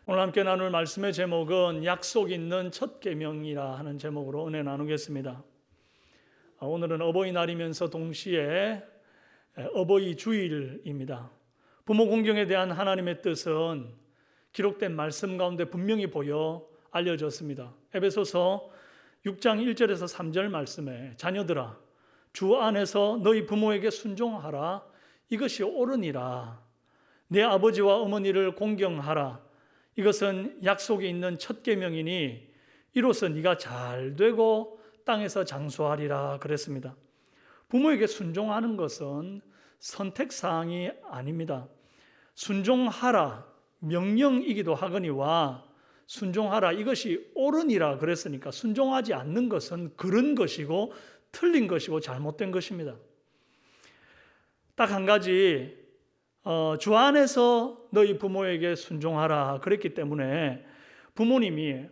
오늘 함께 나눌 말씀의 제목은 약속 있는 첫 계명이라 하는 제목으로 은혜 나누겠습니다. 오늘은 어버이날이면서 동시에 어버이 주일입니다. 부모 공경에 대한 하나님의 뜻은 기록된 말씀 가운데 분명히 보여 알려졌습니다. 에베소서 6장 1절에서 3절 말씀에 자녀들아 주 안에서 너희 부모에게 순종하라 이것이 옳으니라. 내 아버지와 어머니를 공경하라. 이것은 약속이 있는 첫 계명이니 이로써 네가 잘 되고 땅에서 장수하리라 그랬습니다. 부모에게 순종하는 것은 선택사항이 아닙니다. 순종하라 명령이기도 하거니와 순종하라 이것이 옳으니라 그랬으니까 순종하지 않는 것은 그른 것이고 틀린 것이고 잘못된 것입니다. 딱 한 가지 주 안에서 너희 부모에게 순종하라 그랬기 때문에 부모님이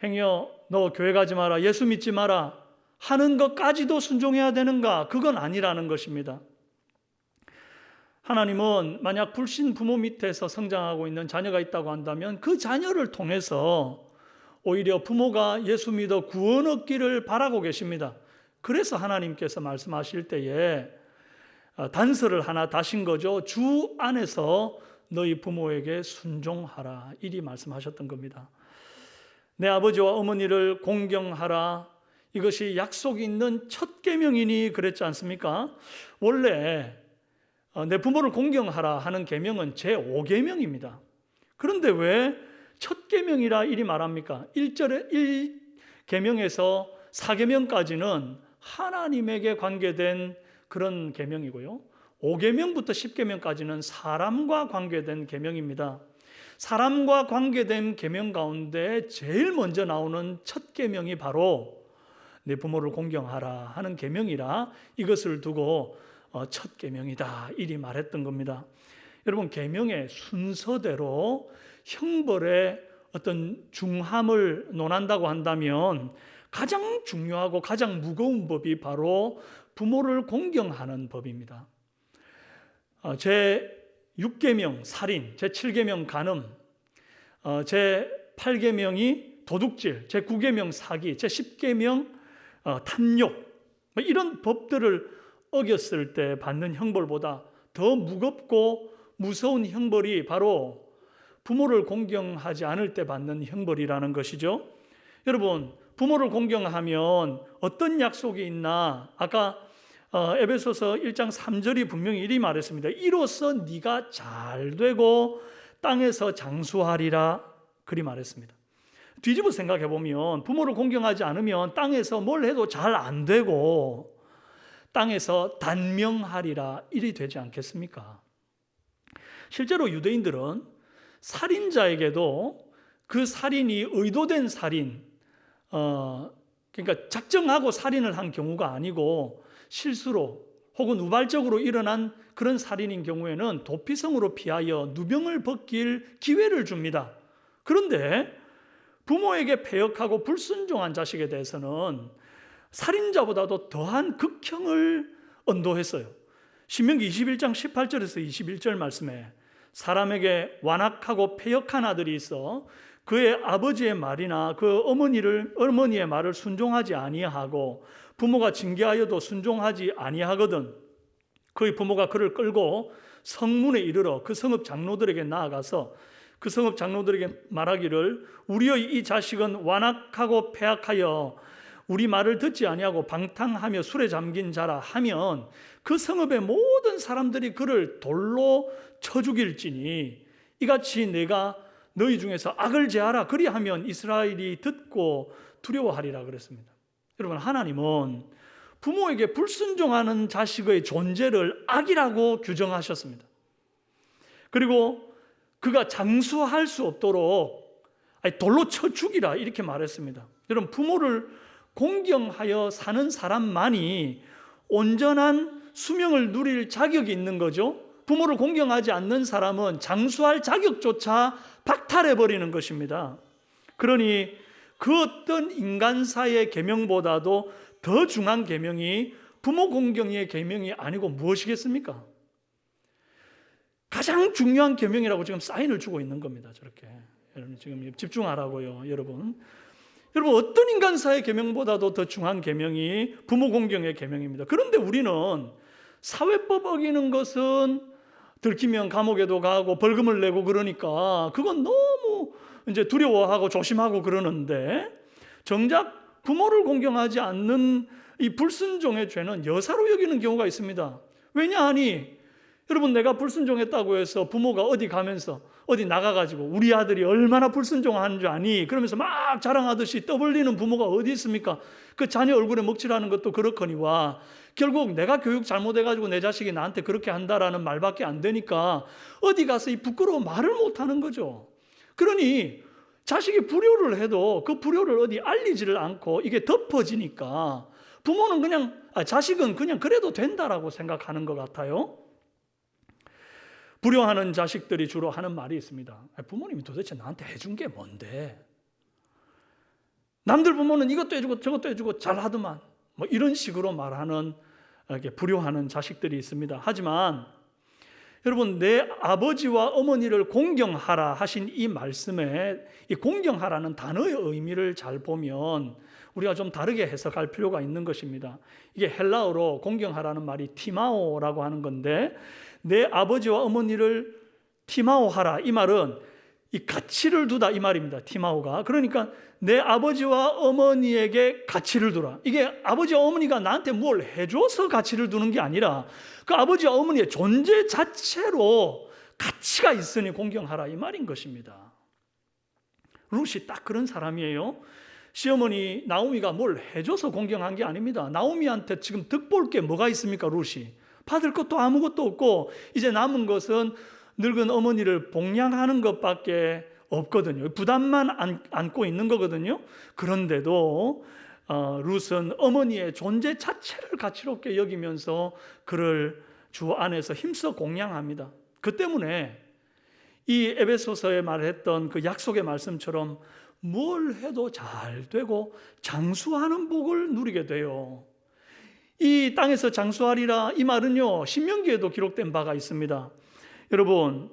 행여 너 교회 가지 마라 예수 믿지 마라 하는 것까지도 순종해야 되는가? 그건 아니라는 것입니다. 하나님은 만약 불신 부모 밑에서 성장하고 있는 자녀가 있다고 한다면 그 자녀를 통해서 오히려 부모가 예수 믿어 구원 얻기를 바라고 계십니다. 그래서 하나님께서 말씀하실 때에 단서를 하나 다신 거죠. 주 안에서 너희 부모에게 순종하라 이리 말씀하셨던 겁니다. 내 아버지와 어머니를 공경하라 이것이 약속이 있는 첫 계명이니 그랬지 않습니까? 원래 내 부모를 공경하라 하는 계명은 제5계명입니다. 그런데 왜 첫 계명이라 이리 말합니까? 1계명에서 4계명까지는 하나님에게 관계된 그런 계명이고요. 5계명부터 10계명까지는 사람과 관계된 계명입니다. 사람과 관계된 계명 가운데 제일 먼저 나오는 첫 계명이 바로 내 부모를 공경하라 하는 계명이라 이것을 두고 첫 계명이다 이리 말했던 겁니다. 여러분 계명의 순서대로 형벌의 어떤 중함을 논한다고 한다면 가장 중요하고 가장 무거운 법이 바로 부모를 공경하는 법입니다. 제6계명 살인, 제7계명 간음, 제8계명이 도둑질, 제9계명 사기, 제10계명 탐욕 이런 법들을 어겼을 때 받는 형벌보다 더 무겁고 무서운 형벌이 바로 부모를 공경하지 않을 때 받는 형벌이라는 것이죠. 여러분 부모를 공경하면 어떤 약속이 있나? 아까 에베소서 1장 3절이 분명히 이리 말했습니다. 이로써 네가 잘 되고 땅에서 장수하리라 그리 말했습니다. 뒤집어 생각해 보면 부모를 공경하지 않으면 땅에서 뭘 해도 잘 안 되고 땅에서 단명하리라 이리 되지 않겠습니까? 실제로 유대인들은 살인자에게도 그 살인이 의도된 살인 그러니까 작정하고 살인을 한 경우가 아니고 실수로 혹은 우발적으로 일어난 그런 살인인 경우에는 도피성으로 피하여 누명을 벗길 기회를 줍니다. 그런데 부모에게 패역하고 불순종한 자식에 대해서는 살인자보다도 더한 극형을 언도했어요. 신명기 21장 18절에서 21절 말씀에 사람에게 완악하고 패역한 아들이 있어 그의 아버지의 말이나 그 어머니의 말을 순종하지 아니하고 부모가 징계하여도 순종하지 아니하거든 그의 부모가 그를 끌고 성문에 이르러 그 성읍 장로들에게 나아가서 그 성읍 장로들에게 말하기를 우리의 이 자식은 완악하고 패악하여 우리 말을 듣지 아니하고 방탕하며 술에 잠긴 자라 하면 그 성읍의 모든 사람들이 그를 돌로 쳐 죽일지니 이같이 내가 너희 중에서 악을 제하라 그리하면 이스라엘이 듣고 두려워하리라 그랬습니다. 여러분 하나님은 부모에게 불순종하는 자식의 존재를 악이라고 규정하셨습니다. 그리고 그가 장수할 수 없도록 돌로 쳐 죽이라 이렇게 말했습니다. 여러분 부모를 공경하여 사는 사람만이 온전한 수명을 누릴 자격이 있는 거죠. 부모를 공경하지 않는 사람은 장수할 자격조차 박탈해버리는 것입니다. 그러니 그 어떤 인간사의 계명보다도 더 중요한 계명이 부모 공경의 계명이 아니고 무엇이겠습니까? 가장 중요한 계명이라고 지금 사인을 주고 있는 겁니다. 저렇게 여러분 지금 집중하라고요, 여러분. 여러분 어떤 인간사의 계명보다도 더 중요한 계명이 부모 공경의 계명입니다. 그런데 우리는 사회법 어기는 것은 들키면 감옥에도 가고 벌금을 내고 그러니까 그건 너무 이제 두려워하고 조심하고 그러는데 정작 부모를 공경하지 않는 이 불순종의 죄는 여사로 여기는 경우가 있습니다. 왜냐하니 여러분 내가 불순종했다고 해서 부모가 어디 가면서 어디 나가가지고 우리 아들이 얼마나 불순종하는 줄 아니? 그러면서 막 자랑하듯이 떠벌리는 부모가 어디 있습니까? 그 자녀 얼굴에 먹칠하는 것도 그렇거니와 결국 내가 교육 잘못해가지고 내 자식이 나한테 그렇게 한다라는 말밖에 안 되니까 어디 가서 이 부끄러운 말을 못하는 거죠. 그러니 자식이 불효를 해도 그 불효를 어디 알리지를 않고 이게 덮어지니까 부모는 그냥 자식은 그냥 그래도 된다라고 생각하는 것 같아요. 불효하는 자식들이 주로 하는 말이 있습니다. 부모님이 도대체 나한테 해준 게 뭔데? 남들 부모는 이것도 해주고 저것도 해주고 잘하더만 뭐 이런 식으로 말하는 불효하는 자식들이 있습니다. 하지만 여러분 내 아버지와 어머니를 공경하라 하신 이 말씀에 이 공경하라는 단어의 의미를 잘 보면 우리가 좀 다르게 해석할 필요가 있는 것입니다. 이게 헬라어로 공경하라는 말이 티마오라고 하는 건데 내 아버지와 어머니를 티마오하라 이 말은 이 가치를 두다 이 말입니다. 티마오가 그러니까 내 아버지와 어머니에게 가치를 두라. 이게 아버지와 어머니가 나한테 뭘 해줘서 가치를 두는 게 아니라 그 아버지와 어머니의 존재 자체로 가치가 있으니 공경하라 이 말인 것입니다. 룻이 딱 그런 사람이에요. 시어머니 나오미가 뭘 해줘서 공경한 게 아닙니다. 나오미한테 지금 득볼 게 뭐가 있습니까? 룻이 받을 것도 아무것도 없고 이제 남은 것은 늙은 어머니를 복양하는 것밖에 없거든요. 부담만 안고 있는 거거든요. 그런데도 룻은 어머니의 존재 자체를 가치롭게 여기면서 그를 주 안에서 힘써 공양합니다. 그 때문에 이 에베소서에 말했던 그 약속의 말씀처럼 뭘 해도 잘 되고 장수하는 복을 누리게 돼요. 이 땅에서 장수하리라 이 말은요 신명기에도 기록된 바가 있습니다. 여러분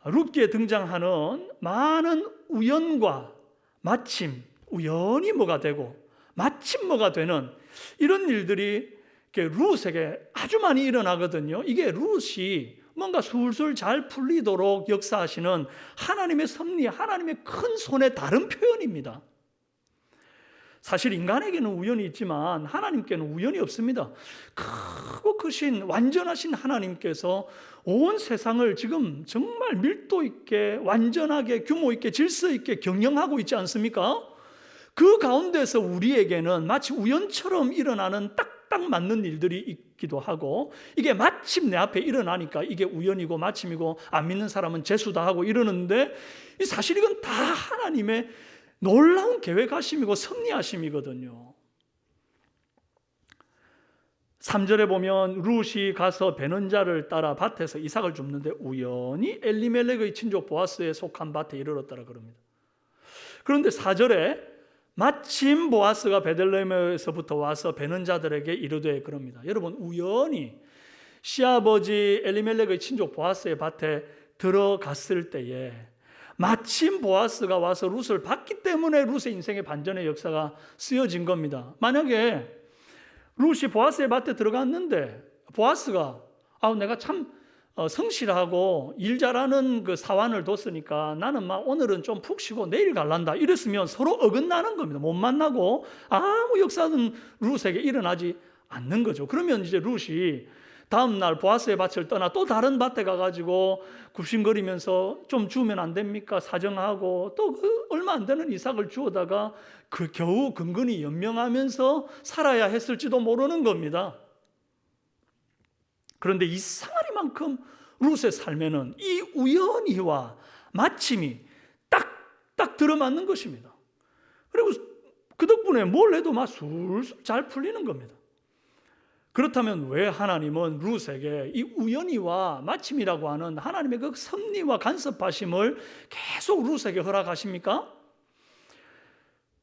룻기에 등장하는 많은 우연과 마침 우연히 뭐가 되고 마침 뭐가 되는 이런 일들이 룻에게 아주 많이 일어나거든요. 이게 룻이 뭔가 술술 잘 풀리도록 역사하시는 하나님의 섭리, 하나님의 큰 손의 다른 표현입니다. 사실 인간에게는 우연이 있지만 하나님께는 우연이 없습니다. 크고 크신 완전하신 하나님께서 온 세상을 지금 정말 밀도 있게 완전하게 규모 있게 질서 있게 경영하고 있지 않습니까? 그 가운데서 우리에게는 마치 우연처럼 일어나는 딱딱 맞는 일들이 있기도 하고 이게 마침 내 앞에 일어나니까 이게 우연이고 마침이고 안 믿는 사람은 재수다 하고 이러는데 사실 이건 다 하나님의 놀라운 계획하심이고 섭리하심이거든요. 3절에 보면 룻이 가서 베는 자를 따라 밭에서 이삭을 줍는데 우연히 엘리멜렉의 친족 보아스에 속한 밭에 이르렀다라 그럽니다. 그런데 4절에 마침 보아스가 베들레헴에서부터 와서 베는 자들에게 이르되 그럽니다. 여러분 우연히 시아버지 엘리멜렉의 친족 보아스의 밭에 들어갔을 때에 마침 보아스가 와서 룻을 봤기 때문에 룻의 인생의 반전의 역사가 쓰여진 겁니다. 만약에 룻이 보아스의 밭에 들어갔는데 보아스가 내가 참 성실하고 일 잘하는 그 사환을 뒀으니까 나는 막 오늘은 좀 푹 쉬고 내일 갈란다 이랬으면 서로 어긋나는 겁니다. 못 만나고 아무 역사는 룻에게 일어나지 않는 거죠. 그러면 이제 룻이 다음 날 보아스의 밭을 떠나 또 다른 밭에 가가지고 굽신거리면서 좀 주면 안 됩니까? 사정하고 또 그 얼마 안 되는 이삭을 주워다가 그 겨우 근근히 연명하면서 살아야 했을지도 모르는 겁니다. 그런데 이상하리만큼 룻의 삶에는 이 우연히와 마침이 딱딱 들어맞는 것입니다. 그리고 그 덕분에 뭘 해도 막 술술 잘 풀리는 겁니다. 그렇다면 왜 하나님은 룻에게 이 우연히와 마침이라고 하는 하나님의 그 섭리와 간섭하심을 계속 룻에게 허락하십니까?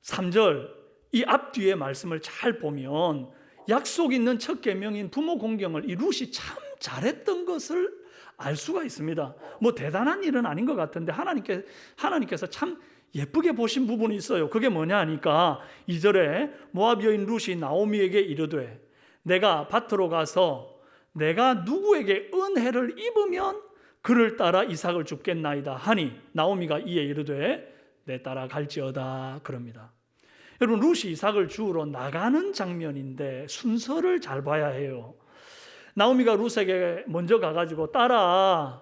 3절 이 앞뒤의 말씀을 잘 보면 약속 있는 첫 계명인 부모 공경을 이 룻이 참 잘했던 것을 알 수가 있습니다. 뭐 대단한 일은 아닌 것 같은데 하나님께서 참 예쁘게 보신 부분이 있어요. 그게 뭐냐 하니까 2절에 모압 여인 룻이 나오미에게 이르되 내가 밭으로 가서 내가 누구에게 은혜를 입으면 그를 따라 이삭을 줍겠나이다 하니 나오미가 이에 이르되 내 따라 갈지어다 그럽니다. 여러분 룻이 이삭을 주우러 나가는 장면인데 순서를 잘 봐야 해요. 나오미가 룻에게 먼저 가가지고 딸아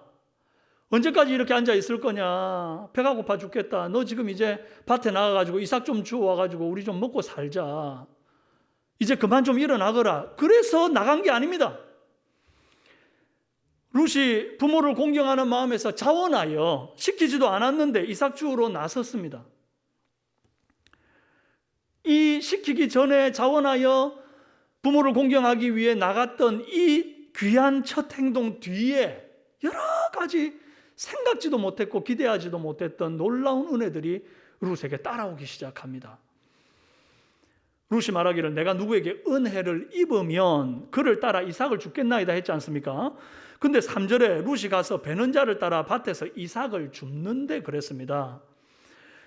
언제까지 이렇게 앉아 있을 거냐? 배가 고파 죽겠다. 너 지금 이제 밭에 나가가지고 이삭 좀 주워와가지고 우리 좀 먹고 살자. 이제 그만 좀 일어나거라. 그래서 나간 게 아닙니다. 룻이 부모를 공경하는 마음에서 자원하여 시키지도 않았는데 이삭 주우러 나섰습니다. 이 시키기 전에 자원하여 부모를 공경하기 위해 나갔던 이 귀한 첫 행동 뒤에 여러 가지 생각지도 못했고 기대하지도 못했던 놀라운 은혜들이 룻에게 따라오기 시작합니다. 룻이 말하기를 내가 누구에게 은혜를 입으면 그를 따라 이삭을 줍겠나이다 했지 않습니까? 근데 3절에 룻이 가서 베는 자를 따라 밭에서 이삭을 줍는데 그랬습니다.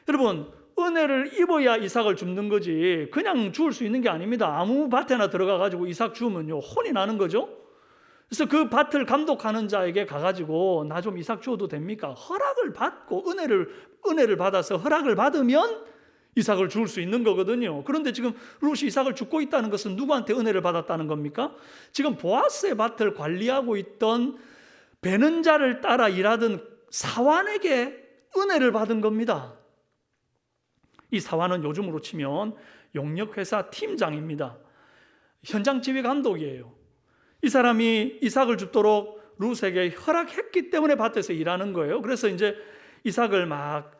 여러분 은혜를 입어야 이삭을 줍는 거지 그냥 주울 수 있는 게 아닙니다. 아무 밭에나 들어가 가지고 이삭 주우면요 혼이 나는 거죠. 그래서 그 밭을 감독하는 자에게 가가지고 나 좀 이삭 주어도 됩니까? 허락을 받고 은혜를 받아서 허락을 받으면 이삭을 주울 수 있는 거거든요. 그런데 지금 룻이 이삭을 줍고 있다는 것은 누구한테 은혜를 받았다는 겁니까? 지금 보아스의 밭을 관리하고 있던 베는 자를 따라 일하던 사환에게 은혜를 받은 겁니다. 이 사환은 요즘으로 치면 용역회사 팀장입니다. 현장 지휘 감독이에요. 이 사람이 이삭을 줍도록 룻에게 허락했기 때문에 밭에서 일하는 거예요. 그래서 이제 이삭을 막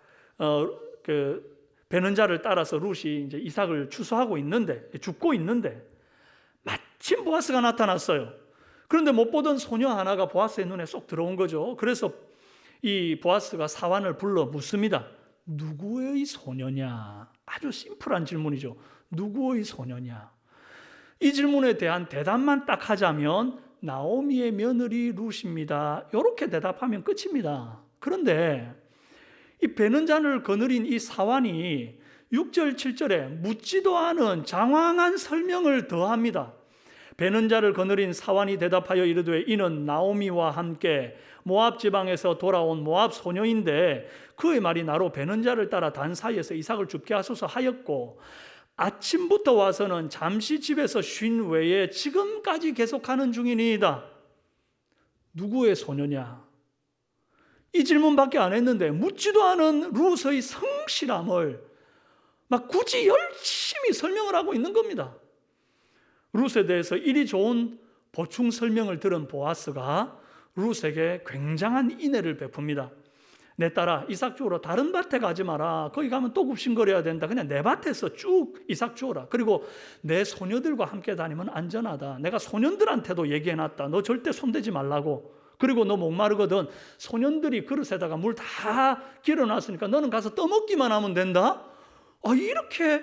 베는 자를 따라서 룻이 이제 이삭을 추수하고 있는데 줍고 있는데 마침 보아스가 나타났어요. 그런데 못 보던 소녀 하나가 보아스의 눈에 쏙 들어온 거죠. 그래서 이 보아스가 사환을 불러 묻습니다. 누구의 소녀냐? 아주 심플한 질문이죠. 누구의 소녀냐? 이 질문에 대한 대답만 딱 하자면 나오미의 며느리 룻입니다. 이렇게 대답하면 끝입니다. 그런데 이 베는 자를 거느린 이 사환이 6절 7절에 묻지도 않은 장황한 설명을 더합니다. 베는 자를 거느린 사환이 대답하여 이르되 이는 나오미와 함께 모압 지방에서 돌아온 모압 소녀인데 그의 말이 나로 베는 자를 따라 단 사이에서 이삭을 줍게 하소서 하였고 아침부터 와서는 잠시 집에서 쉰 외에 지금까지 계속하는 중이니이다. 누구의 소녀냐? 이 질문밖에 안 했는데 묻지도 않은 룻의 성실함을 막 굳이 열심히 설명을 하고 있는 겁니다. 룻에 대해서 이리 좋은 보충 설명을 들은 보아스가 룻에게 굉장한 인애를 베풉니다. 내 딸아 이삭 주우러 다른 밭에 가지 마라. 거기 가면 또 굽신거려야 된다. 그냥 내 밭에서 쭉 이삭 주우라. 그리고 내 소녀들과 함께 다니면 안전하다. 내가 소년들한테도 얘기해놨다. 너 절대 손대지 말라고. 그리고 너 목마르거든 소년들이 그릇에다가 물 다 길어놨으니까 너는 가서 떠먹기만 하면 된다. 이렇게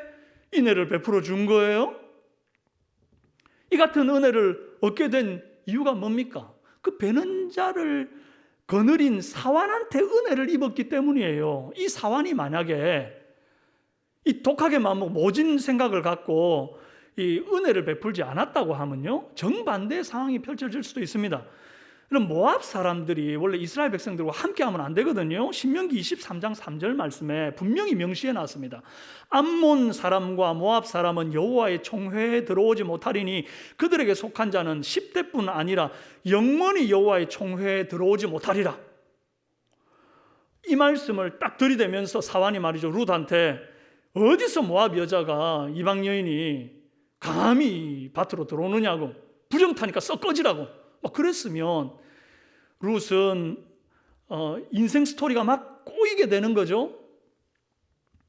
인애를 베풀어 준 거예요. 이 같은 은혜를 얻게 된 이유가 뭡니까? 그 베는 자를 거느린 사환한테 은혜를 입었기 때문이에요. 이 사환이 만약에 이 독하게 모진 생각을 갖고 이 은혜를 베풀지 않았다고 하면요 정반대의 상황이 펼쳐질 수도 있습니다. 그럼 모압 사람들이 원래 이스라엘 백성들과 함께하면 안 되거든요. 신명기 23장 3절 말씀에 분명히 명시해 놨습니다. 암몬 사람과 모압 사람은 여호와의 총회에 들어오지 못하리니 그들에게 속한 자는 10대뿐 아니라 영원히 여호와의 총회에 들어오지 못하리라. 이 말씀을 딱 들이대면서 사환이 말이죠 룻한테 어디서 모압 여자가 이방 여인이 감히 밭으로 들어오느냐고 부정타니까 썩 꺼지라고 그랬으면 룻은 인생 스토리가 막 꼬이게 되는 거죠.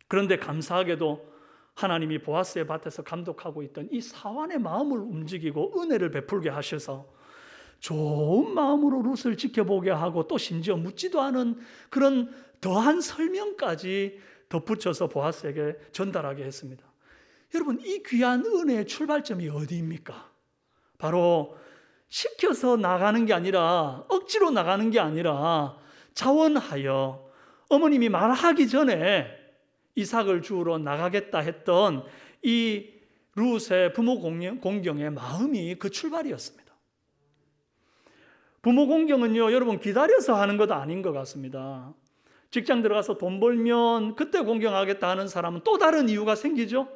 그런데 감사하게도 하나님이 보아스의 밭에서 감독하고 있던 이 사환의 마음을 움직이고 은혜를 베풀게 하셔서 좋은 마음으로 룻을 지켜보게 하고 또 심지어 묻지도 않은 그런 더한 설명까지 덧붙여서 보아스에게 전달하게 했습니다. 여러분 이 귀한 은혜의 출발점이 어디입니까? 바로 시켜서 나가는 게 아니라 억지로 나가는 게 아니라 자원하여 어머님이 말하기 전에 이삭을 주우러 나가겠다 했던 이 룻의 부모 공경의 마음이 그 출발이었습니다. 부모 공경은요, 여러분 기다려서 하는 것도 아닌 것 같습니다. 직장 들어가서 돈 벌면 그때 공경하겠다 하는 사람은 또 다른 이유가 생기죠.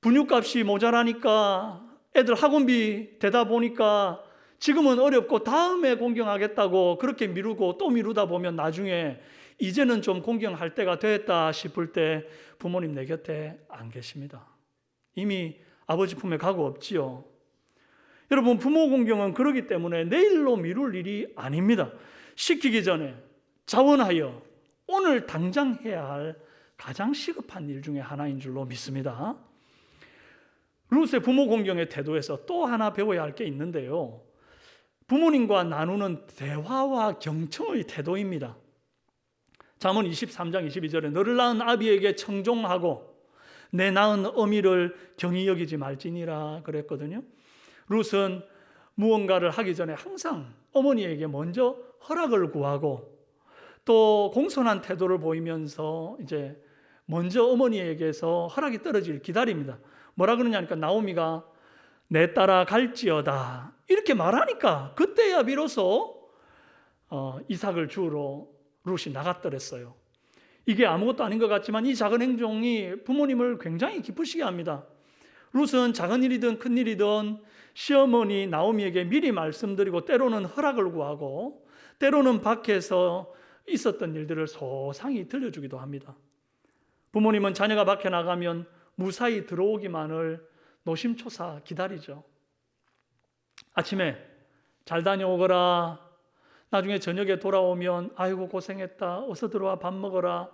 분유값이 모자라니까, 애들 학원비 대다 보니까 지금은 어렵고 다음에 공경하겠다고 그렇게 미루고 또 미루다 보면 나중에 이제는 좀 공경할 때가 됐다 싶을 때 부모님 내 곁에 안 계십니다. 이미 아버지 품에 가고 없지요. 여러분, 부모 공경은 그러기 때문에 내일로 미룰 일이 아닙니다. 시키기 전에 자원하여 오늘 당장 해야 할 가장 시급한 일 중에 하나인 줄로 믿습니다. 룻의 부모 공경의 태도에서 또 하나 배워야 할 게 있는데요. 부모님과 나누는 대화와 경청의 태도입니다. 잠언 23장 22절에 너를 낳은 아비에게 청종하고 내 낳은 어미를 경히 여기지 말지니라 그랬거든요. 룻은 무언가를 하기 전에 항상 어머니에게 먼저 허락을 구하고 또 공손한 태도를 보이면서 이제 먼저 어머니에게서 허락이 떨어지길 기다립니다. 뭐라 그러냐니까 나오미가 내 딸아 갈지어다 이렇게 말하니까 그때야 비로소 이삭을 주우러 룻이 나갔더랬어요. 이게 아무것도 아닌 것 같지만 이 작은 행동이 부모님을 굉장히 기쁘시게 합니다. 룻은 작은 일이든 큰 일이든 시어머니 나오미에게 미리 말씀드리고 때로는 허락을 구하고 때로는 밖에서 있었던 일들을 소상히 들려주기도 합니다. 부모님은 자녀가 밖에 나가면 무사히 들어오기만을 노심초사 기다리죠. 아침에 잘 다녀오거라. 나중에 저녁에 돌아오면 아이고 고생했다. 어서 들어와 밥 먹어라.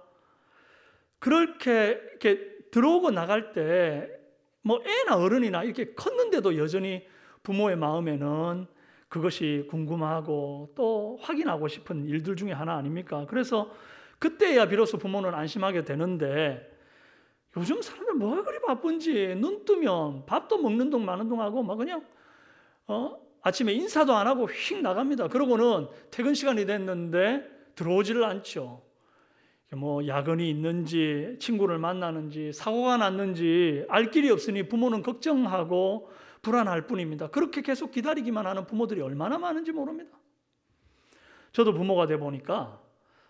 그렇게 이렇게 들어오고 나갈 때 뭐 애나 어른이나 이렇게 컸는데도 여전히 부모의 마음에는 그것이 궁금하고 또 확인하고 싶은 일들 중에 하나 아닙니까? 그래서 그때야 비로소 부모는 안심하게 되는데 요즘 사람들 뭐가 그리 바쁜지 눈 뜨면 밥도 먹는 동 마는 동 하고 막 그냥 아침에 인사도 안 하고 휙 나갑니다. 그러고는 퇴근 시간이 됐는데 들어오지를 않죠. 뭐 야근이 있는지 친구를 만나는지 사고가 났는지 알 길이 없으니 부모는 걱정하고 불안할 뿐입니다. 그렇게 계속 기다리기만 하는 부모들이 얼마나 많은지 모릅니다. 저도 부모가 돼 보니까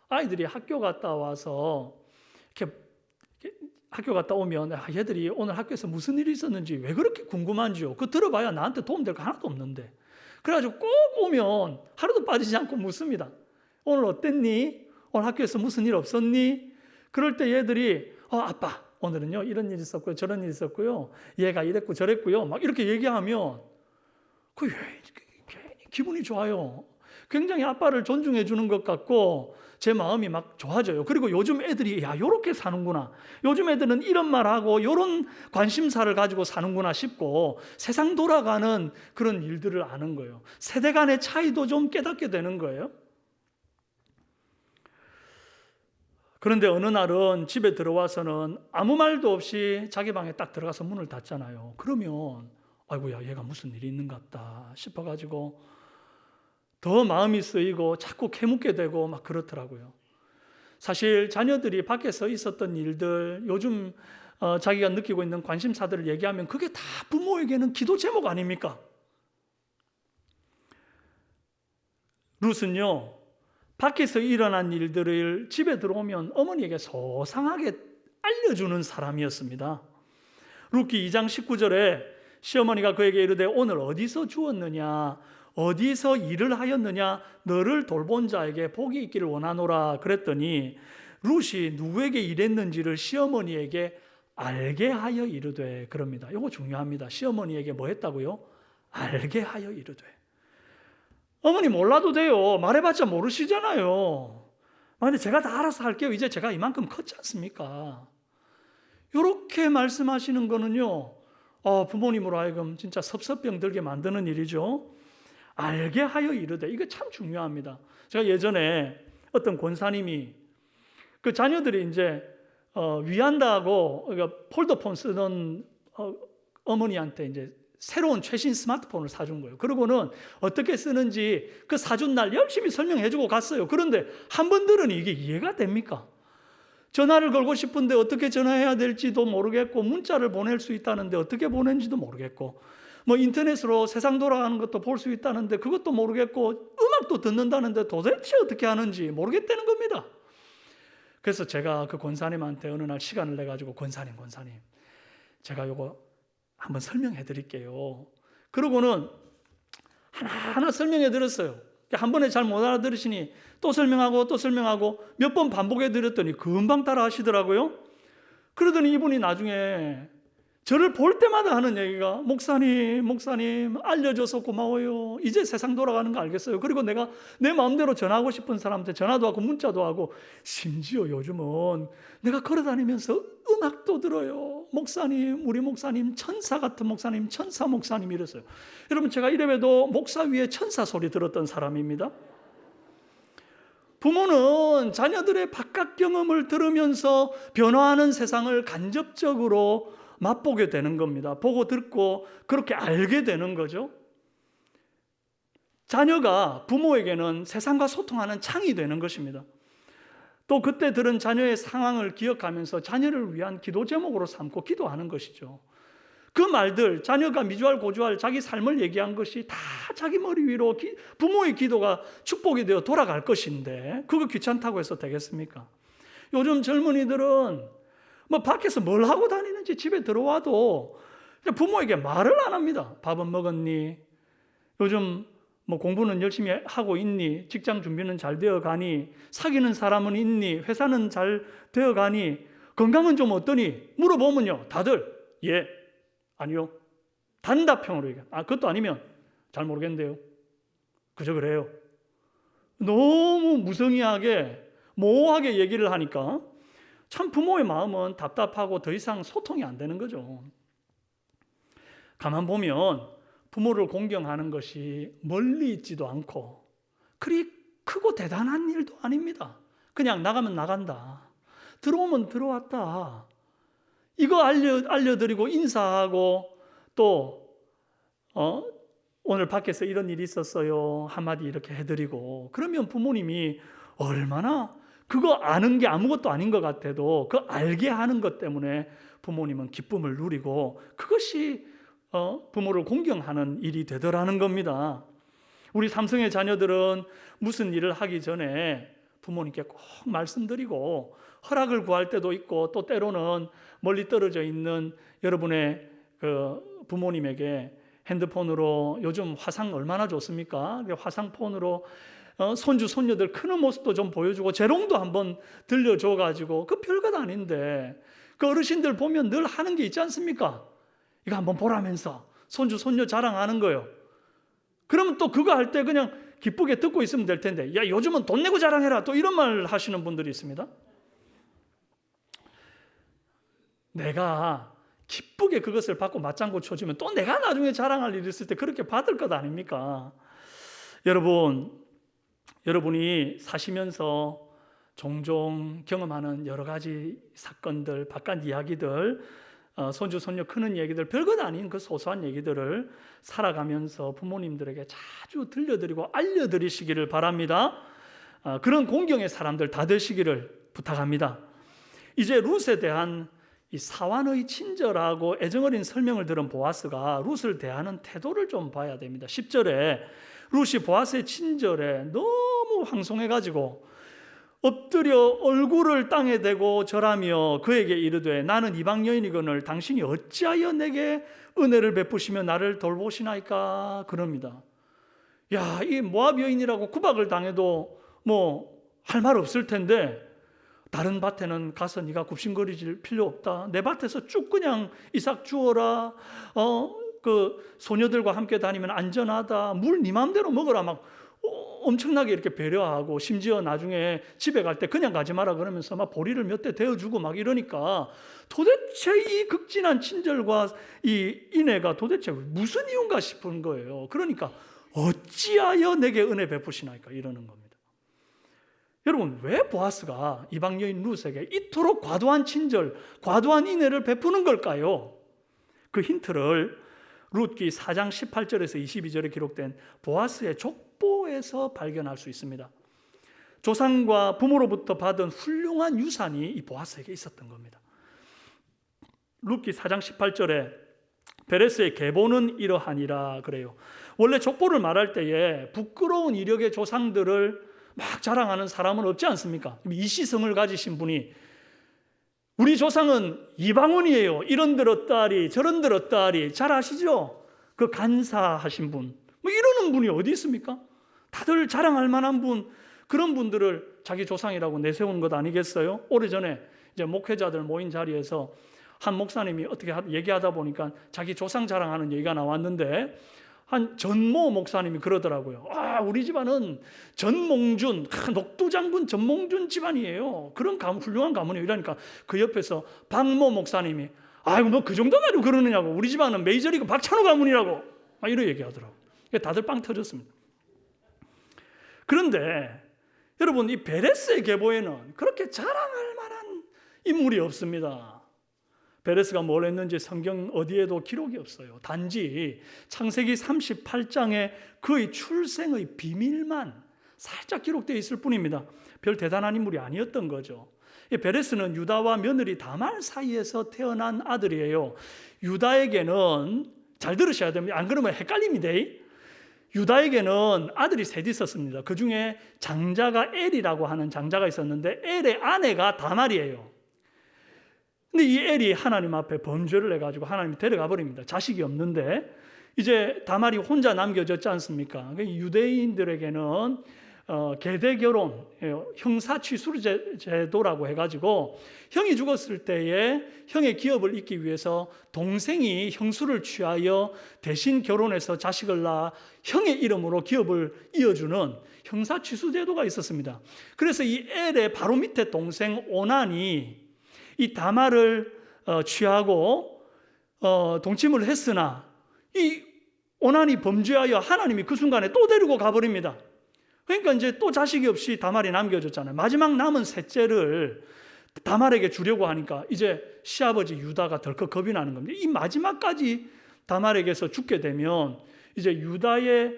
아이들이 학교 갔다 와서 이렇게 학교 갔다 오면 얘들이 오늘 학교에서 무슨 일이 있었는지 왜 그렇게 궁금한지요. 그거 들어봐야 나한테 도움될 거 하나도 없는데. 그래가지고 꼭 오면 하루도 빠지지 않고 묻습니다. 오늘 어땠니? 오늘 학교에서 무슨 일 없었니? 그럴 때 얘들이 아빠 오늘은요 이런 일이 있었고요 저런 일이 있었고요 얘가 이랬고 저랬고요 막 이렇게 얘기하면 그 괜히 기분이 좋아요. 굉장히 아빠를 존중해 주는 것 같고 제 마음이 막 좋아져요. 그리고 요즘 애들이 야 요렇게 사는구나. 요즘 애들은 이런 말하고 요런 관심사를 가지고 사는구나 싶고 세상 돌아가는 그런 일들을 아는 거예요. 세대 간의 차이도 좀 깨닫게 되는 거예요. 그런데 어느 날은 집에 들어와서는 아무 말도 없이 자기 방에 딱 들어가서 문을 닫잖아요. 그러면 아이고야 얘가 무슨 일이 있는 것 같다 싶어가지고 더 마음이 쓰이고 자꾸 캐묻게 되고 막 그렇더라고요. 사실 자녀들이 밖에서 있었던 일들 요즘 자기가 느끼고 있는 관심사들을 얘기하면 그게 다 부모에게는 기도 제목 아닙니까? 룻은요 밖에서 일어난 일들을 집에 들어오면 어머니에게 소상하게 알려주는 사람이었습니다. 룻기 2장 19절에 시어머니가 그에게 이르되 오늘 어디서 주었느냐 어디서 일을 하였느냐 너를 돌본 자에게 복이 있기를 원하노라 그랬더니 룻이 누구에게 일했는지를 시어머니에게 알게 하여 이르되 그럽니다. 이거 중요합니다. 시어머니에게 뭐 했다고요? 알게 하여 이르되. 어머니 몰라도 돼요. 말해봤자 모르시잖아요. 근데 제가 다 알아서 할게요. 이제 제가 이만큼 컸지 않습니까? 이렇게 말씀하시는 거는요 부모님으로 하여금 진짜 섭섭병 들게 만드는 일이죠. 알게 하여 이르되. 이거 참 중요합니다. 제가 예전에 어떤 권사님이 그 자녀들이 이제 위한다고 그러니까 폴더폰 쓰던 어머니한테 이제 새로운 최신 스마트폰을 사준 거예요. 그러고는 어떻게 쓰는지 그 사준 날 열심히 설명해주고 갔어요. 그런데 한 번 들으니 이게 이해가 됩니까? 전화를 걸고 싶은데 어떻게 전화해야 될지도 모르겠고, 문자를 보낼 수 있다는데 어떻게 보낸지도 모르겠고, 뭐 인터넷으로 세상 돌아가는 것도 볼 수 있다는데 그것도 모르겠고, 음악도 듣는다는데 도대체 어떻게 하는지 모르겠다는 겁니다. 그래서 제가 그 권사님한테 어느 날 시간을 내가지고 권사님 제가 요거 한번 설명해 드릴게요. 그러고는 하나하나 설명해 드렸어요. 한 번에 잘 못 알아들으시니 또 설명하고 몇 번 반복해 드렸더니 금방 따라 하시더라고요. 그러더니 이분이 나중에 저를 볼 때마다 하는 얘기가, 목사님 알려줘서 고마워요. 이제 세상 돌아가는 거 알겠어요. 그리고 내가 내 마음대로 전화하고 싶은 사람한테 전화도 하고 문자도 하고, 심지어 요즘은 내가 걸어다니면서 음악도 들어요. 우리 목사님 천사 같은 목사님, 천사 목사님 이랬어요. 여러분, 제가 이래봬도 목사 위에 천사 소리 들었던 사람입니다. 부모는 자녀들의 바깥 경험을 들으면서 변화하는 세상을 간접적으로 맛보게 되는 겁니다. 보고 듣고 그렇게 알게 되는 거죠. 자녀가 부모에게는 세상과 소통하는 창이 되는 것입니다. 또 그때 들은 자녀의 상황을 기억하면서 자녀를 위한 기도 제목으로 삼고 기도하는 것이죠. 그 말들, 자녀가 미주알 고주알 자기 삶을 얘기한 것이 다 자기 머리 위로 부모의 기도가 축복이 되어 돌아갈 것인데, 그거 귀찮다고 해서 되겠습니까? 요즘 젊은이들은 뭐 밖에서 뭘 하고 다니는지 집에 들어와도 부모에게 말을 안 합니다. 밥은 먹었니? 요즘 뭐 공부는 열심히 하고 있니? 직장 준비는 잘 되어 가니? 사귀는 사람은 있니? 회사는 잘 되어 가니? 건강은 좀 어떠니? 물어보면요, 다들 예, 아니요, 단답형으로 얘기해요. 그것도 아니면 잘 모르겠는데요. 그저 그래요. 너무 무성의하게 모호하게 얘기를 하니까 참 부모의 마음은 답답하고 더 이상 소통이 안 되는 거죠. 가만 보면 부모를 공경하는 것이 멀리 있지도 않고 그리 크고 대단한 일도 아닙니다. 그냥 나가면 나간다, 들어오면 들어왔다, 이거 알려드리고 인사하고, 또 오늘 밖에서 이런 일이 있었어요 한마디 이렇게 해드리고, 그러면 부모님이 얼마나, 그거 아는 게 아무것도 아닌 것 같아도 그 알게 하는 것 때문에 부모님은 기쁨을 누리고, 그것이 부모를 공경하는 일이 되더라는 겁니다. 우리 삼성의 자녀들은 무슨 일을 하기 전에 부모님께 꼭 말씀드리고 허락을 구할 때도 있고, 또 때로는 멀리 떨어져 있는 여러분의 그 부모님에게 핸드폰으로, 요즘 화상 얼마나 좋습니까? 화상폰으로 손주 손녀들 크는 모습도 좀 보여주고 재롱도 한번 들려줘가지고, 그 별것 아닌데 그 어르신들 보면 늘 하는 게 있지 않습니까? 이거 한번 보라면서 손주 손녀 자랑하는 거예요. 그러면 또 그거 할 때 그냥 기쁘게 듣고 있으면 될 텐데, 야 요즘은 돈 내고 자랑해라, 또 이런 말 하시는 분들이 있습니다. 내가 기쁘게 그것을 받고 맞장구 쳐주면 또 내가 나중에 자랑할 일이 있을 때 그렇게 받을 것 아닙니까? 여러분이 사시면서 종종 경험하는 여러 가지 사건들, 바깥 이야기들, 손주 손녀 크는 얘기들, 별것 아닌 그 소소한 얘기들을 살아가면서 부모님들에게 자주 들려드리고 알려드리시기를 바랍니다. 그런 공경의 사람들 다 되시기를 부탁합니다. 이제 룻에 대한 이 사완의 친절하고 애정어린 설명을 들은 보아스가 룻을 대하는 태도를 좀 봐야 됩니다. 10절에 룻이 보아스의 친절에 너무 황송해가지고 엎드려 얼굴을 땅에 대고 절하며 그에게 이르되, 나는 이방 여인이거늘 당신이 어찌하여 내게 은혜를 베푸시며 나를 돌보시나이까, 그럽니다. 야, 이 모압 여인이라고 구박을 당해도 뭐 할 말 없을 텐데, 다른 밭에는 가서 네가 굽신거리질 필요 없다, 내 밭에서 쭉 그냥 이삭 주어라, 그 소녀들과 함께 다니면 안전하다, 물 네 맘대로 먹어라, 막 엄청나게 이렇게 배려하고, 심지어 나중에 집에 갈 때 그냥 가지 마라 그러면서 막 보리를 몇 대 데워주고 막 이러니까, 도대체 이 극진한 친절과 이 인애가 도대체 무슨 이유인가 싶은 거예요. 그러니까 어찌하여 내게 은혜 베푸시나이까 이러는 겁니다. 여러분, 왜 보아스가 이방 여인 룻에게 이토록 과도한 친절, 과도한 인애를 베푸는 걸까요? 그 힌트를 룻기 4장 18절에서 22절에 기록된 보아스의 족보에서 발견할 수 있습니다. 조상과 부모로부터 받은 훌륭한 유산이 이 보아스에게 있었던 겁니다. 룻기 4장 18절에 베레스의 계보는 이러하니라 그래요. 원래 족보를 말할 때에 부끄러운 이력의 조상들을 막 자랑하는 사람은 없지 않습니까? 이시성을 가지신 분이 우리 조상은 이방원이에요. 이런 들었다리 저런 들었다리 잘 아시죠? 그 간사하신 분, 뭐 이러는 분이 어디 있습니까? 다들 자랑할 만한 분, 그런 분들을 자기 조상이라고 내세우는 것 아니겠어요? 오래전에 이제 목회자들 모인 자리에서 한 목사님이 어떻게 얘기하다 보니까 자기 조상 자랑하는 얘기가 나왔는데 한 전모 목사님이 그러더라고요. 우리 집안은 전몽준, 녹두장군 전몽준 집안이에요. 그런 훌륭한 가문이에요. 이러니까 그 옆에서 박모 목사님이 아이고 뭐 그 정도 가지고 그러느냐고. 우리 집안은 메이저리그 박찬호 가문이라고. 이런 얘기하더라고요. 다들 빵 터졌습니다. 그런데 여러분 이 베레스의 계보에는 그렇게 자랑할 만한 인물이 없습니다. 베레스가 뭘 했는지 성경 어디에도 기록이 없어요. 단지 창세기 38장에 그의 출생의 비밀만 살짝 기록되어 있을 뿐입니다. 별 대단한 인물이 아니었던 거죠. 베레스는 유다와 며느리 다말 사이에서 태어난 아들이에요. 유다에게는 잘 들으셔야 됩니다. 안 그러면 헷갈립니다. 유다에게는 아들이 셋 있었습니다. 그 중에 장자가 엘이라고 하는 장자가 있었는데 엘의 아내가 다말이에요. 근데 이 엘이 하나님 앞에 범죄를 해가지고 하나님이 데려가 버립니다. 자식이 없는데 이제 다말이 혼자 남겨졌지 않습니까? 유대인들에게는 계대 결혼, 형사취수 제도라고 해가지고 형이 죽었을 때에 형의 기업을 잇기 위해서 동생이 형수를 취하여 대신 결혼해서 자식을 낳아 형의 이름으로 기업을 이어주는 형사취수 제도가 있었습니다. 그래서 이 엘의 바로 밑에 동생 오난이 이 다말을 취하고 동침을 했으나 이 오난이 범죄하여 하나님이 그 순간에 또 데리고 가버립니다. 그러니까 이제 또 자식이 없이 다말이 남겨졌잖아요. 마지막 남은 셋째를 다말에게 주려고 하니까 이제 시아버지 유다가 덜컥 겁이 나는 겁니다. 이 마지막까지 다말에게서 죽게 되면 이제 유다의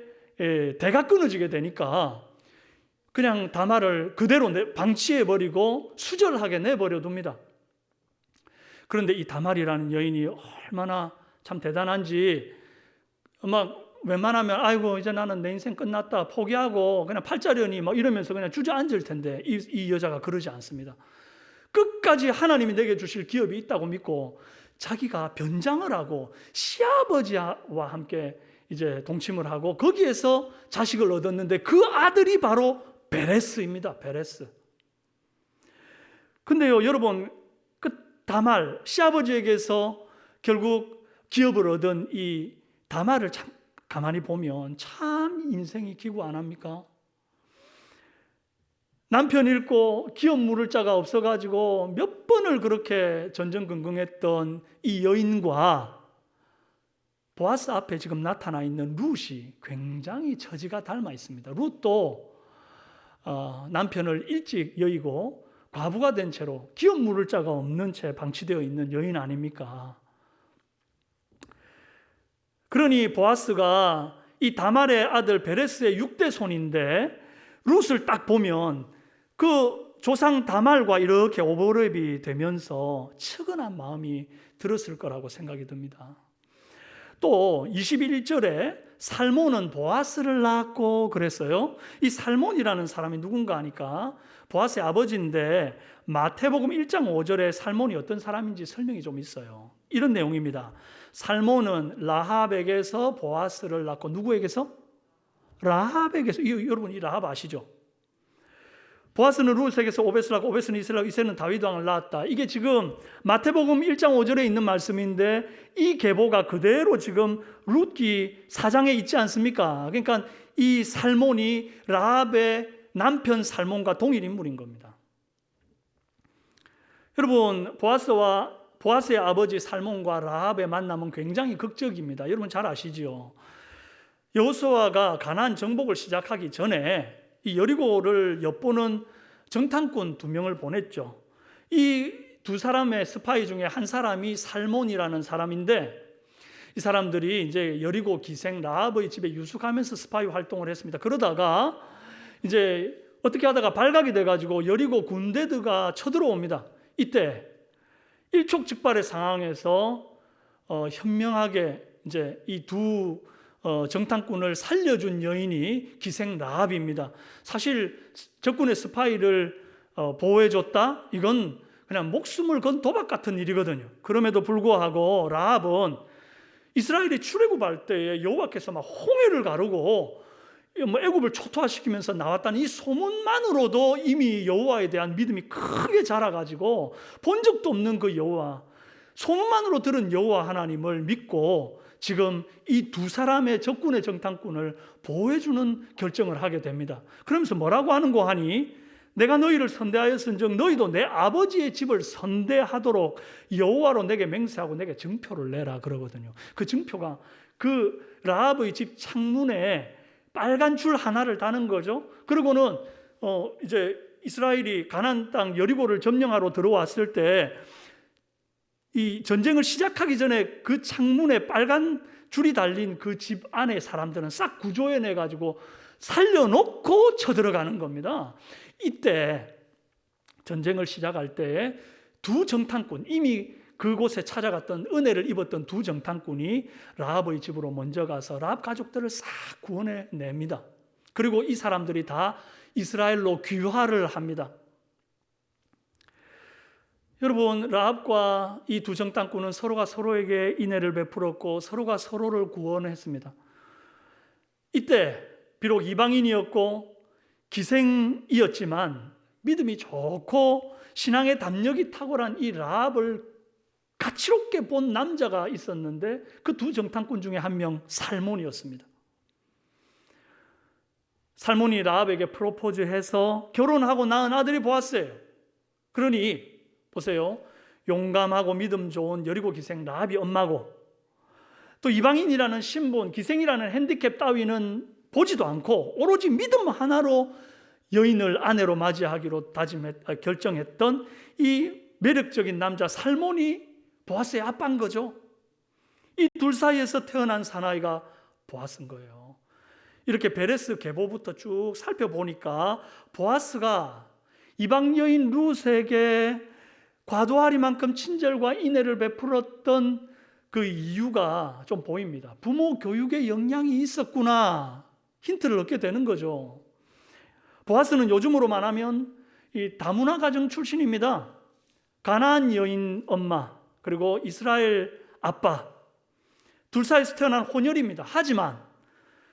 대가 끊어지게 되니까 그냥 다말을 그대로 방치해버리고 수절하게 내버려 둡니다. 그런데 이 다말이라는 여인이 얼마나 참 대단한지 막 웬만하면 아이고 이제 나는 내 인생 끝났다 포기하고 그냥 팔자려니 막 이러면서 그냥 주저앉을 텐데 이 여자가 그러지 않습니다. 끝까지 하나님이 내게 주실 기업이 있다고 믿고 자기가 변장을 하고 시아버지와 함께 이제 동침을 하고 거기에서 자식을 얻었는데 그 아들이 바로 베레스입니다. 베레스. 근데요 여러분 다말 시아버지에게서 결국 기업을 얻은 이 다말을 참 가만히 보면 참 인생이 기구 안 합니까? 남편 잃고 기업 물을 자가 없어가지고 몇 번을 그렇게 전전긍긍했던 이 여인과 보아스 앞에 지금 나타나 있는 룻이 굉장히 처지가 닮아 있습니다. 룻도 남편을 일찍 여의고 과부가 된 채로 기업 물을 자가 없는 채 방치되어 있는 여인 아닙니까? 그러니 보아스가 이 다말의 아들 베레스의 6대 손인데 룻을 딱 보면 그 조상 다말과 이렇게 오버랩이 되면서 측은한 마음이 들었을 거라고 생각이 듭니다. 또 21절에 살몬은 보아스를 낳았고 그랬어요. 이 살몬이라는 사람이 누군가 하니까 보아스의 아버지인데 마태복음 1장 5절에 살몬이 어떤 사람인지 설명이 좀 있어요. 이런 내용입니다. 살몬은 라합에게서 보아스를 낳고 누구에게서? 라합에게서. 여러분 이 라합 아시죠? 보아스는 룻에게서 오벳을 낳고 오벳은 이세를 낳고 이세는 다윗 왕을 낳았다. 이게 지금 마태복음 1장 5절에 있는 말씀인데 이 계보가 그대로 지금 룻기 4장에 있지 않습니까? 그러니까 이 살몬이 라합의 남편 살몬과 동일 인물인 겁니다. 여러분 보아스의 아버지 살몬과 라합의 만남은 굉장히 극적입니다. 여러분 잘 아시죠? 여호수아가 가나안 정복을 시작하기 전에 이 여리고를 엿보는 정탐꾼 2명을 보냈죠. 이 두 사람의 스파이 중에 한 사람이 살몬이라는 사람인데 이 사람들이 이제 여리고 기생 라합의 집에 유숙하면서 스파이 활동을 했습니다. 그러다가 이제 어떻게 하다가 발각이 돼가지고 여리고 군대들가 쳐들어옵니다. 이때 일촉즉발의 상황에서 현명하게 이제 이 두 정탐꾼을 살려준 여인이 기생 라합입니다. 사실 적군의 스파이를 보호해줬다? 이건 그냥 목숨을 건 도박 같은 일이거든요. 그럼에도 불구하고 라합은 이스라엘이 출애굽할 때에 여호와께서 막 홍해를 가르고 애굽을 초토화시키면서 나왔다는 이 소문만으로도 이미 여호와에 대한 믿음이 크게 자라가지고 본 적도 없는 그 여호와, 소문만으로 들은 여호와 하나님을 믿고 지금 이 두 사람의 적군의 정탐꾼을 보호해주는 결정을 하게 됩니다. 그러면서 뭐라고 하는고 하니, 내가 너희를 선대하였은즉 너희도 내 아버지의 집을 선대하도록 여호와로 내게 맹세하고 내게 증표를 내라 그러거든요. 그 증표가 그 라합의 집 창문에 빨간 줄 하나를 다는 거죠. 그리고는 이제 이스라엘이 가나안 땅 여리고를 점령하러 들어왔을 때 이 전쟁을 시작하기 전에 그 창문에 빨간 줄이 달린 그 집 안에 사람들은 싹 구조해내 가지고 살려놓고 쳐들어가는 겁니다. 이때 전쟁을 시작할 때 두 정탐꾼, 이미 그곳에 찾아갔던 은혜를 입었던 두 정탐꾼이 라합의 집으로 먼저 가서 라합 가족들을 싹 구원해냅니다. 그리고 이 사람들이 다 이스라엘로 귀화를 합니다. 여러분, 라합과 이 두 정탐꾼은 서로가 서로에게 인애를 베풀었고 서로가 서로를 구원했습니다. 이때 비록 이방인이었고 기생이었지만 믿음이 좋고 신앙의 담력이 탁월한 이 라합을 가치롭게 본 남자가 있었는데 그 두 정탐꾼 중에 한 명 살몬이었습니다. 살몬이 라합에게 프로포즈해서 결혼하고 낳은 아들이 보았어요. 그러니 보세요, 용감하고 믿음 좋은 여리고 기생 라합이 엄마고 또 이방인이라는 신분, 기생이라는 핸디캡 따위는 보지도 않고 오로지 믿음 하나로 여인을 아내로 맞이하기로 결정했던 이 매력적인 남자 살몬이 보아스의 아빠인 거죠. 이 둘 사이에서 태어난 사나이가 보아스인 거예요. 이렇게 베레스 계보부터 쭉 살펴보니까 보아스가 이방 여인 룻에게 과도하리만큼 친절과 인애를 베풀었던 그 이유가 좀 보입니다. 부모 교육에 영향이 있었구나, 힌트를 얻게 되는 거죠. 보아스는 요즘으로 말하면 이 다문화 가정 출신입니다. 가나안 여인 엄마 그리고 이스라엘 아빠 둘 사이에서 태어난 혼혈입니다. 하지만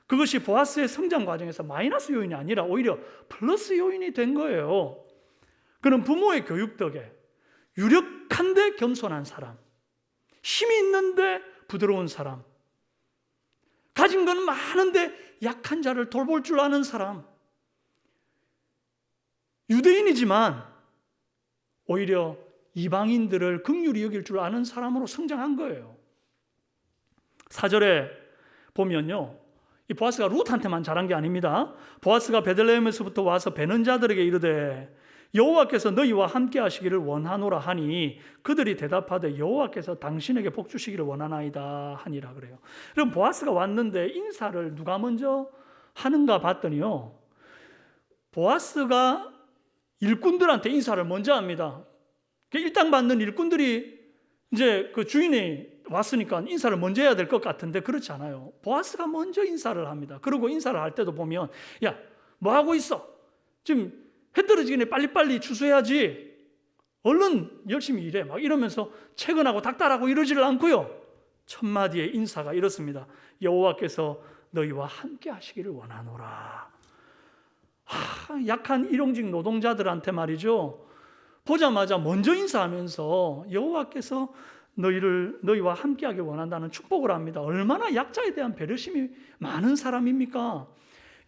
그것이 보아스의 성장 과정에서 마이너스 요인이 아니라 오히려 플러스 요인이 된 거예요. 그는 부모의 교육 덕에 유력한데 겸손한 사람, 힘이 있는데 부드러운 사람, 가진 건 많은데 약한 자를 돌볼 줄 아는 사람, 유대인이지만 오히려 이방인들을 긍휼히 여길 줄 아는 사람으로 성장한 거예요. 4절에 보면요, 이 보아스가 룻한테만 잘한 게 아닙니다. 보아스가 베들레헴에서부터 와서 베는 자들에게 이르되 여호와께서 너희와 함께 하시기를 원하노라 하니 그들이 대답하되 여호와께서 당신에게 복 주시기를 원하나이다 하니라 그래요. 그럼 보아스가 왔는데 인사를 누가 먼저 하는가 봤더니요, 보아스가 일꾼들한테 인사를 먼저 합니다. 일당 받는 일꾼들이 이제 그 주인이 왔으니까 인사를 먼저 해야 될 것 같은데 그렇지 않아요. 보아스가 먼저 인사를 합니다. 그리고 인사를 할 때도 보면, 야, 뭐 하고 있어? 지금 해 떨어지기 전에 빨리빨리 추수해야지. 얼른 열심히 일해. 막 이러면서 채근하고 닥달하고 이러지를 않고요. 첫 마디의 인사가 이렇습니다. 여호와께서 너희와 함께 하시기를 원하노라. 약한 일용직 노동자들한테 말이죠, 보자마자 먼저 인사하면서 여호와께서 너희와 함께하길 원한다는 축복을 합니다. 얼마나 약자에 대한 배려심이 많은 사람입니까?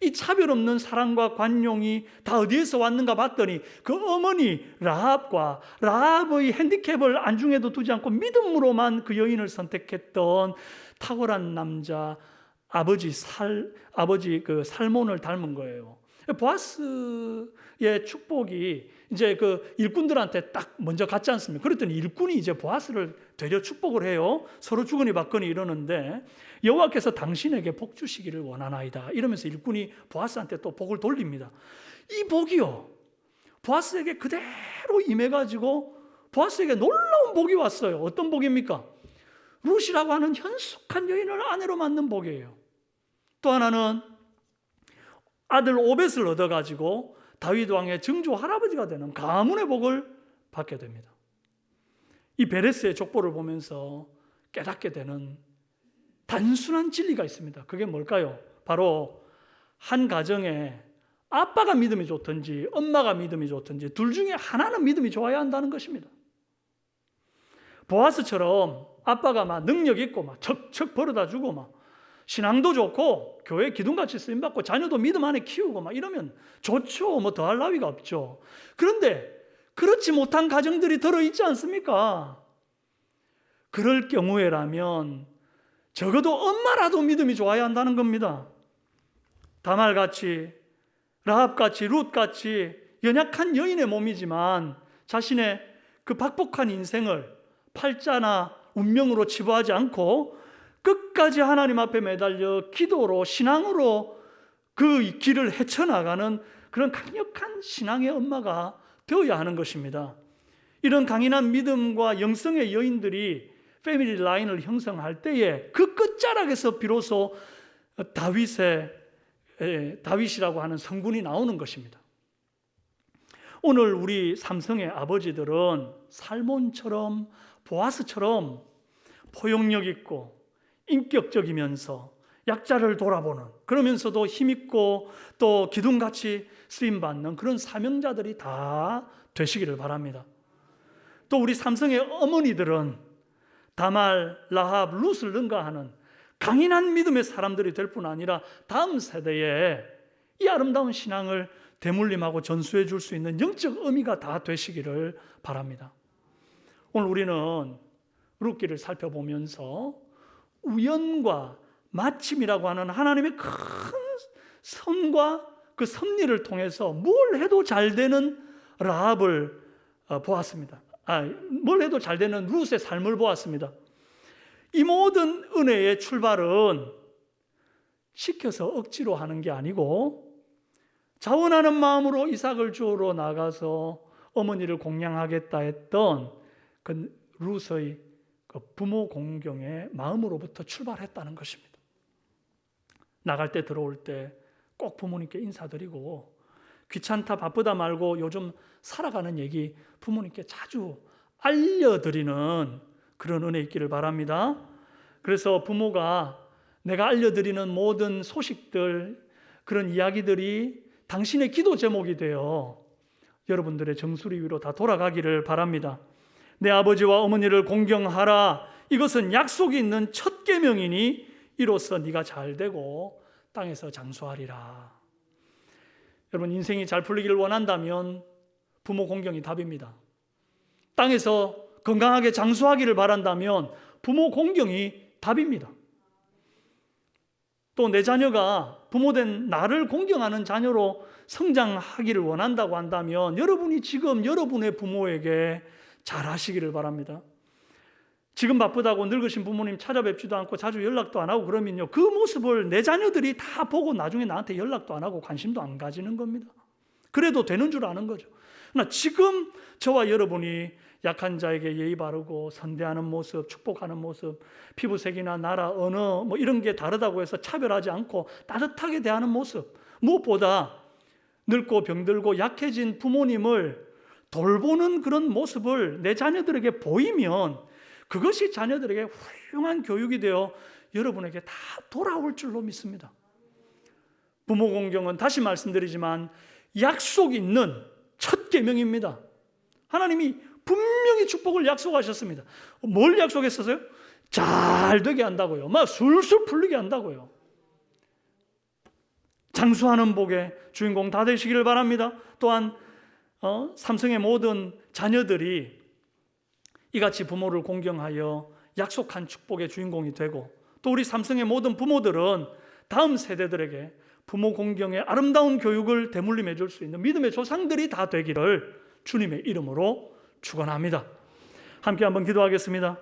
이 차별 없는 사랑과 관용이 다 어디에서 왔는가 봤더니 그 어머니 라합과 라합의 핸디캡을 안중에도 두지 않고 믿음으로만 그 여인을 선택했던 탁월한 남자 아버지 그 살몬을 닮은 거예요. 보아스의 축복이 이제 그 일꾼들한테 딱 먼저 갔지 않습니까? 그랬더니 일꾼이 이제 보아스를 되려 축복을 해요. 서로 주거니 받거니 이러는데 여호와께서 당신에게 복 주시기를 원하나이다 이러면서 일꾼이 보아스한테 또 복을 돌립니다. 이 복이요, 보아스에게 그대로 임해가지고 보아스에게 놀라운 복이 왔어요. 어떤 복입니까? 룻이라고 하는 현숙한 여인을 아내로 맞는 복이에요. 또 하나는 아들 오벳을 얻어가지고 다윗 왕의 증조 할아버지가 되는 가문의 복을 받게 됩니다. 이 베레스의 족보를 보면서 깨닫게 되는 단순한 진리가 있습니다. 그게 뭘까요? 바로 한 가정에 아빠가 믿음이 좋든지 엄마가 믿음이 좋든지 둘 중에 하나는 믿음이 좋아야 한다는 것입니다. 보아스처럼 아빠가 막 능력 있고 막 척척 벌어다 주고 막 신앙도 좋고 교회 기둥같이 쓰임받고 자녀도 믿음 안에 키우고 막 이러면 좋죠. 뭐 더할 나위가 없죠. 그런데 그렇지 못한 가정들이 들어있지 않습니까? 그럴 경우에라면 적어도 엄마라도 믿음이 좋아야 한다는 겁니다. 다말같이, 라합같이, 룻같이 연약한 여인의 몸이지만 자신의 그 박복한 인생을 팔자나 운명으로 치부하지 않고 끝까지 하나님 앞에 매달려 기도로 신앙으로 그 길을 헤쳐나가는 그런 강력한 신앙의 엄마가 되어야 하는 것입니다. 이런 강인한 믿음과 영성의 여인들이 패밀리 라인을 형성할 때에 그 끝자락에서 비로소 다윗이라고 하는 성군이 나오는 것입니다. 오늘 우리 삼성의 아버지들은 살몬처럼 보아스처럼 포용력 있고 인격적이면서 약자를 돌아보는, 그러면서도 힘있고 또 기둥같이 쓰임받는 그런 사명자들이 다 되시기를 바랍니다. 또 우리 삼성의 어머니들은 다말, 라합, 룻을 능가하는 강인한 믿음의 사람들이 될 뿐 아니라 다음 세대에 이 아름다운 신앙을 대물림하고 전수해 줄 수 있는 영적 의미가 다 되시기를 바랍니다. 오늘 우리는 룻기를 살펴보면서 우연과 마침이라고 하는 하나님의 큰 선과 그 섭리를 통해서 뭘 해도 잘 되는 라합을 보았습니다. 뭘 해도 잘 되는 룻의 삶을 보았습니다. 이 모든 은혜의 출발은 시켜서 억지로 하는 게 아니고 자원하는 마음으로 이삭을 주우러 나가서 어머니를 공양하겠다 했던 그 룻의 그 부모 공경의 마음으로부터 출발했다는 것입니다. 나갈 때 들어올 때 꼭 부모님께 인사드리고 귀찮다 바쁘다 말고 요즘 살아가는 얘기 부모님께 자주 알려드리는 그런 은혜 있기를 바랍니다. 그래서 부모가 내가 알려드리는 모든 소식들, 그런 이야기들이 당신의 기도 제목이 되어 여러분들의 정수리 위로 다 돌아가기를 바랍니다. 내 아버지와 어머니를 공경하라. 이것은 약속이 있는 첫 계명이니 이로써 네가 잘 되고 땅에서 장수하리라. 여러분, 인생이 잘 풀리기를 원한다면 부모 공경이 답입니다. 땅에서 건강하게 장수하기를 바란다면 부모 공경이 답입니다. 또 내 자녀가 부모된 나를 공경하는 자녀로 성장하기를 원한다고 한다면 여러분이 지금 여러분의 부모에게 잘하시기를 바랍니다. 지금 바쁘다고 늙으신 부모님 찾아뵙지도 않고 자주 연락도 안 하고 그러면요, 그 모습을 내 자녀들이 다 보고 나중에 나한테 연락도 안 하고 관심도 안 가지는 겁니다. 그래도 되는 줄 아는 거죠. 그러나 지금 저와 여러분이 약한 자에게 예의 바르고 선대하는 모습, 축복하는 모습, 피부색이나 나라, 언어 뭐 이런 게 다르다고 해서 차별하지 않고 따뜻하게 대하는 모습, 무엇보다 늙고 병들고 약해진 부모님을 돌보는 그런 모습을 내 자녀들에게 보이면 그것이 자녀들에게 훌륭한 교육이 되어 여러분에게 다 돌아올 줄로 믿습니다. 부모 공경은 다시 말씀드리지만 약속 있는 첫 계명입니다. 하나님이 분명히 축복을 약속하셨습니다. 뭘 약속했었어요? 잘 되게 한다고요. 막 술술 풀리게 한다고요. 장수하는 복의 주인공 다 되시기를 바랍니다. 또한 삼성의 모든 자녀들이 이같이 부모를 공경하여 약속한 축복의 주인공이 되고, 또 우리 삼성의 모든 부모들은 다음 세대들에게 부모 공경의 아름다운 교육을 대물림해 줄 수 있는 믿음의 조상들이 다 되기를 주님의 이름으로 축원합니다. 함께 한번 기도하겠습니다.